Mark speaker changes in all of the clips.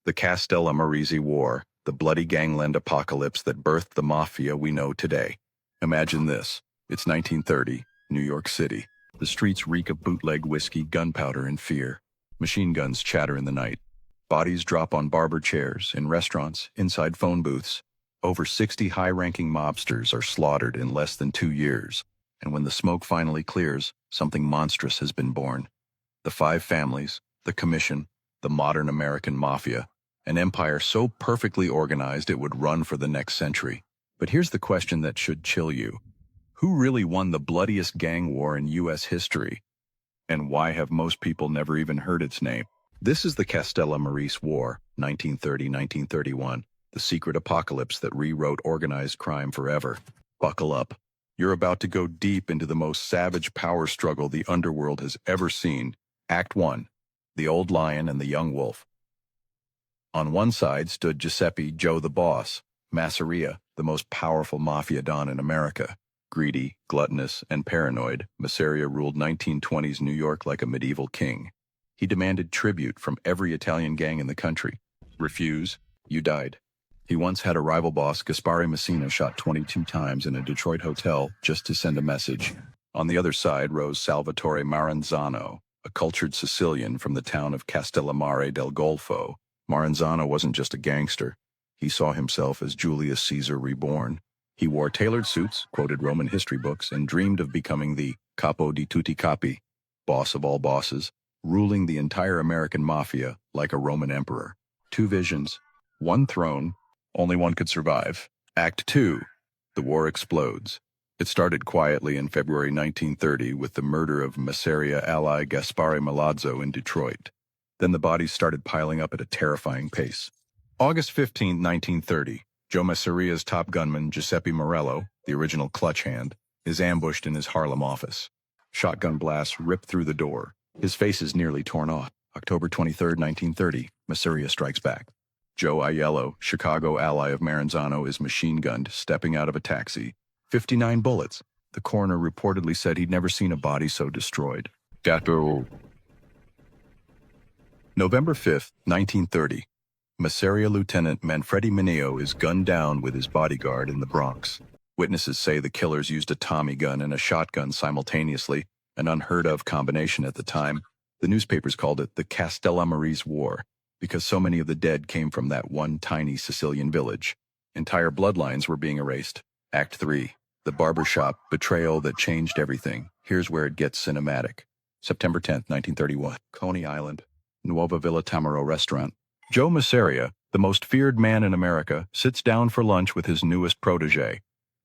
Speaker 1: The Castellammarese War, the bloody gangland apocalypse that birthed the mafia we know today. Imagine this. It's 1930, New York City. The streets reek of bootleg whiskey, gunpowder, and fear. Machine guns chatter in the night. Bodies drop on barber chairs, in restaurants, inside phone booths. Over 60 high-ranking mobsters are slaughtered in less than 2 years. And when the smoke finally clears, something monstrous has been born. The five families, the commission, the modern American Mafia, an empire so perfectly organized it would run for the next century. But here's the question that should chill you. Who really won the bloodiest gang war in U.S. history? And why have most people never even heard its name? This is the Castellammarese War, 1930-1931, the secret apocalypse that rewrote organized crime forever. Buckle up. You're about to go deep into the most savage power struggle the underworld has ever seen. Act 1. The Old Lion and the Young Wolf. On one side stood Giuseppe Joe the Boss, Masseria, the most powerful mafia don in America. Greedy, gluttonous, and paranoid, Masseria ruled 1920s New York like a medieval king. He demanded tribute from every Italian gang in the country. Refuse, you died. He once had a rival boss, Gaspare Messina, shot 22 times in a Detroit hotel just to send a message. On the other side rose Salvatore Maranzano, a cultured Sicilian from the town of Castellamare del Golfo. Maranzano wasn't just a gangster. He saw himself as Julius Caesar reborn. He wore tailored suits, quoted Roman history books, and dreamed of becoming the capo di tutti capi, boss of all bosses, ruling the entire American Mafia like a Roman emperor. Two visions, one throne, only one could survive. Act 2. The war explodes. It started quietly in February 1930 with the murder of Masseria ally Gaspare Milazzo in Detroit. Then the bodies started piling up at a terrifying pace. August 15, 1930, Joe Masseria's top gunman, Giuseppe Morello, the original clutch hand, is ambushed in his Harlem office. Shotgun blasts rip through the door. His face is nearly torn off. October 23, 1930, Masseria strikes back. Joe Aiello, Chicago ally of Maranzano, is machine-gunned, stepping out of a taxi. 59 bullets. The coroner reportedly said he'd never seen a body so destroyed. November 5, 1930. Masseria Lieutenant Manfredi Mineo is gunned down with his bodyguard in the Bronx. Witnesses say the killers used a Tommy gun and a shotgun simultaneously, an unheard-of combination at the time. The newspapers called it the Castellammarese War, because so many of the dead came from that one tiny Sicilian village. Entire bloodlines were being erased. Act 3. The barbershop betrayal that changed everything. Here's where it gets cinematic. September 10, 1931. Coney Island. Nuova Villa Tamaro restaurant. Joe Masseria, the most feared man in America, sits down for lunch with his newest protege,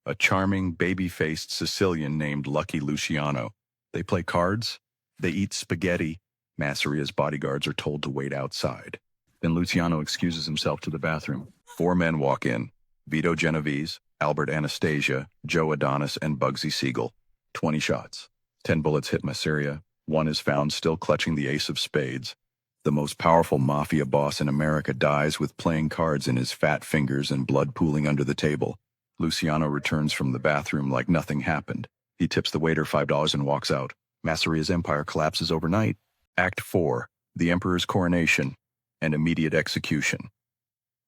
Speaker 1: a charming, baby-faced Sicilian named Lucky Luciano. They play cards. They eat spaghetti. Masseria's bodyguards are told to wait outside. Then Luciano excuses himself to the bathroom. 4 men walk in. Vito Genovese, Albert Anastasia, Joe Adonis, and Bugsy Siegel. 20 shots. 10 bullets hit Masseria. 1 is found still clutching the ace of spades. The most powerful mafia boss in America dies with playing cards in his fat fingers and blood pooling under the table. Luciano returns from the bathroom like nothing happened. He tips the waiter $5 and walks out. Masseria's empire collapses overnight. Act 4. The Emperor's coronation and immediate execution.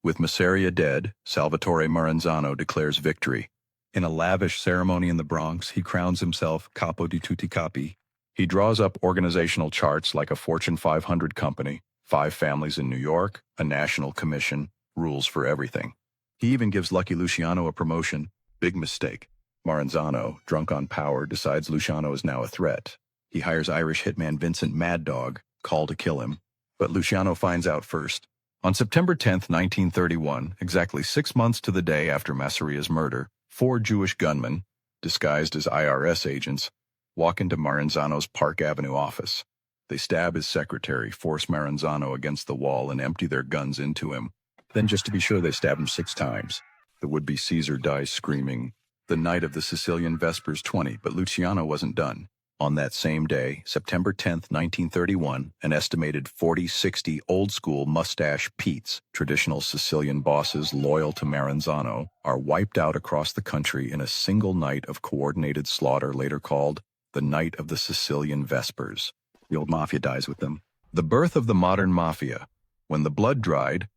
Speaker 1: With Masseria dead, Salvatore Maranzano declares victory. In a lavish ceremony in the Bronx, he crowns himself capo di tutti capi. He draws up organizational charts like a Fortune 500 company, 5 families in New York, a national commission, rules for everything. He even gives Lucky Luciano a promotion. Big mistake. Maranzano, drunk on power, decides Luciano is now a threat. He hires Irish hitman Vincent Mad Dog, called to kill him. But Luciano finds out first. On September 10, 1931, exactly 6 months to the day after Masseria's murder, 4 Jewish gunmen, disguised as IRS agents, walk into Maranzano's Park Avenue office. They stab his secretary, force Maranzano against the wall, and empty their guns into him. Then, just to be sure, they stab him 6 times. The would-be Caesar dies screaming. The night of the Sicilian Vespers 20, but Luciano wasn't done. On that same day, September 10, 1931, an estimated 40-60 old-school mustache Petes, traditional Sicilian bosses loyal to Maranzano, are wiped out across the country in a single night of coordinated slaughter later called the Night of the Sicilian Vespers. The old mafia dies with them. The birth of the modern mafia. When the blood dried,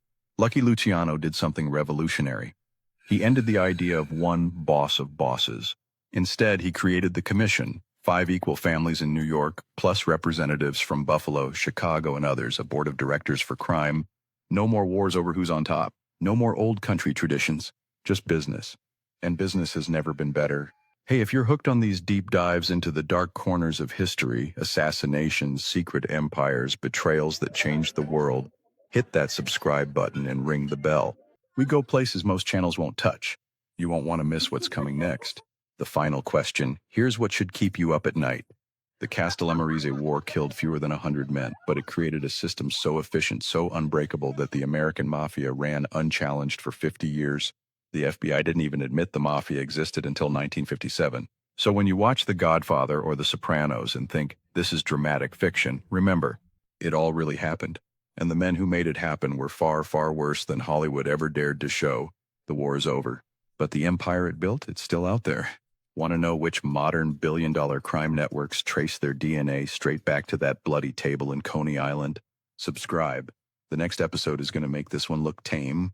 Speaker 1: Lucky Luciano did something revolutionary. He ended the idea of one boss of bosses. Instead, he created the Commission, 5 equal families in New York, plus representatives from Buffalo, Chicago, and others, a board of directors for crime. No more wars over who's on top. No more old country traditions. Just business. And business has never been better. Hey, if you're hooked on these deep dives into the dark corners of history, assassinations, secret empires, betrayals that changed the world, hit that subscribe button and ring the bell. We go places most channels won't touch. You won't want to miss what's coming next. The final question, here's what should keep you up at night. The Castellammarese War killed fewer than 100 men, but it created a system so efficient, so unbreakable that the American Mafia ran unchallenged for 50 years. The FBI didn't even admit the Mafia existed until 1957. So when you watch The Godfather or The Sopranos and think, this is dramatic fiction, remember, it all really happened. And the men who made it happen were far, far worse than Hollywood ever dared to show. The war is over. But the empire it built, it's still out there. Want to know which modern billion-dollar crime networks trace their DNA straight back to that bloody table in Coney Island? Subscribe. The next episode is going to make this one look tame,